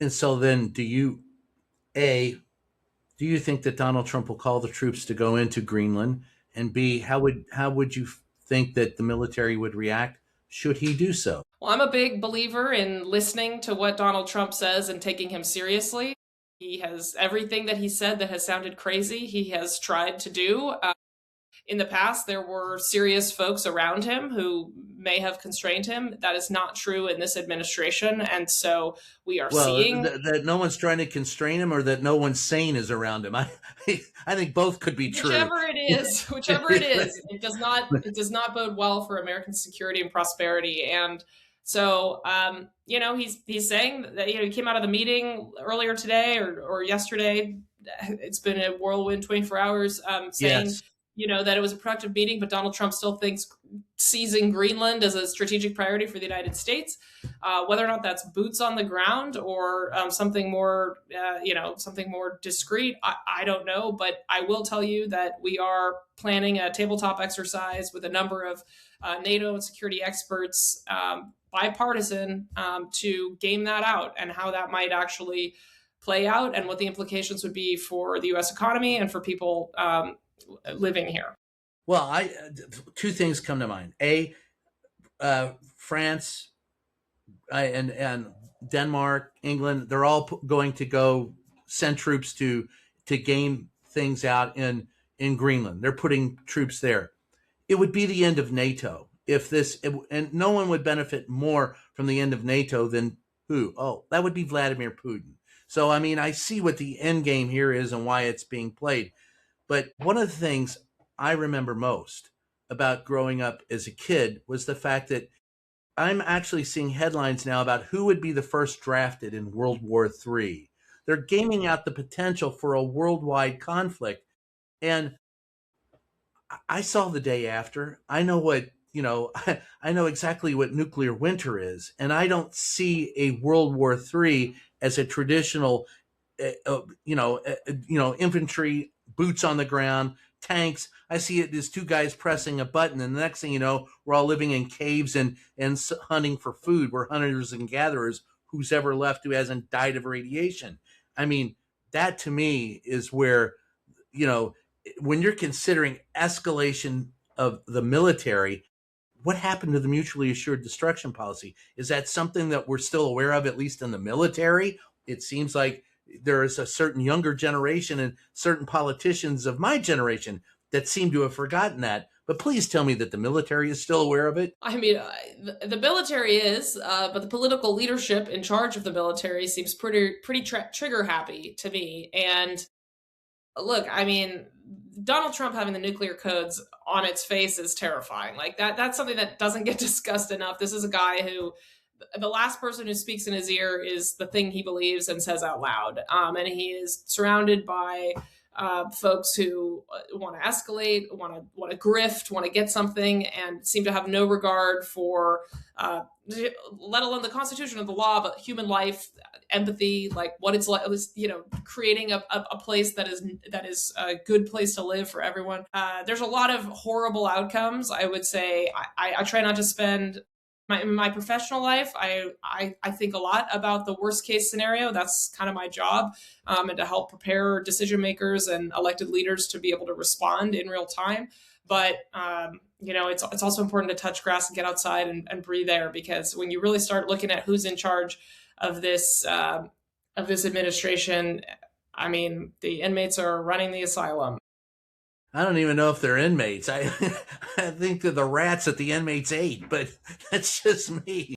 And so then A, do you think that Donald Trump will call the troops to go into Greenland? And B, how would you think that the military would react should he do so? Well, I'm a big believer in listening to what Donald Trump says and taking him seriously. He has everything that he said that has sounded crazy, he has tried to do. In the past, there were serious folks around him who may have constrained him. That is not true in this administration. And so we are Well, seeing that no one's trying to constrain him, or that no one sane is around him. I think both could be true. whichever it is, whichever it is, it does not bode well for American security and prosperity. And so, he's saying that he came out of the meeting earlier today or yesterday. It's been a whirlwind 24 hours, saying Yes. that it was a productive meeting, but Donald Trump still thinks seizing Greenland is a strategic priority for the United States. Whether or not that's boots on the ground or something more discreet, I don't know. But I will tell you that we are planning a tabletop exercise with a number of NATO and security experts, bipartisan, to game that out and how that might actually play out and what the implications would be for the U.S. economy and for people living here. Well, I two things come to mind. A, France, and Denmark, England, they're all going to go send troops to game things out in Greenland. They're putting troops there. It would be the end of NATO if and no one would benefit more from the end of NATO than who? Oh, that would be Vladimir Putin. So, I mean, I see what the end game here is and why it's being played. But one of the things I remember most about growing up as a kid was the fact that I'm actually seeing headlines now about who would be the first drafted in World War III. They're gaming out the potential for a worldwide conflict. And I saw the day after. I know I know exactly what nuclear winter is. And I don't see a World War III as a traditional, infantry, boots on the ground, tanks. I see it as two guys pressing a button, and the next thing you know, we're all living in caves and hunting for food. We're hunters and gatherers. Who's ever left who hasn't died of radiation? I mean, that to me is where you know when you're considering escalation of the military. What happened to the mutually assured destruction policy? Is that something that we're still aware of, at least in the military? It seems like there is a certain younger generation and certain politicians of my generation that seem to have forgotten that. But please tell me that the military is still aware of it. I mean, the military is, but the political leadership in charge of the military seems pretty trigger happy to me. And look, I mean, Donald Trump having the nuclear codes on its face is terrifying. Like that's something that doesn't get discussed enough. This is a guy who the last person who speaks in his ear is the thing he believes and says out loud. And he is surrounded by folks who want to escalate, want to grift, want to get something, and seem to have no regard for, let alone the Constitution or the law, but human life, empathy, like what it's like, creating a place that is a good place to live for everyone. There's a lot of horrible outcomes. I would say I try not to spend in my professional life, I think a lot about the worst case scenario. That's kind of my job, and to help prepare decision makers and elected leaders to be able to respond in real time. But it's also important to touch grass and get outside and breathe air, because when you really start looking at who's in charge of this administration, I mean, the inmates are running the asylum. I don't even know if they're inmates. I I think they're the rats that the inmates ate, but that's just me.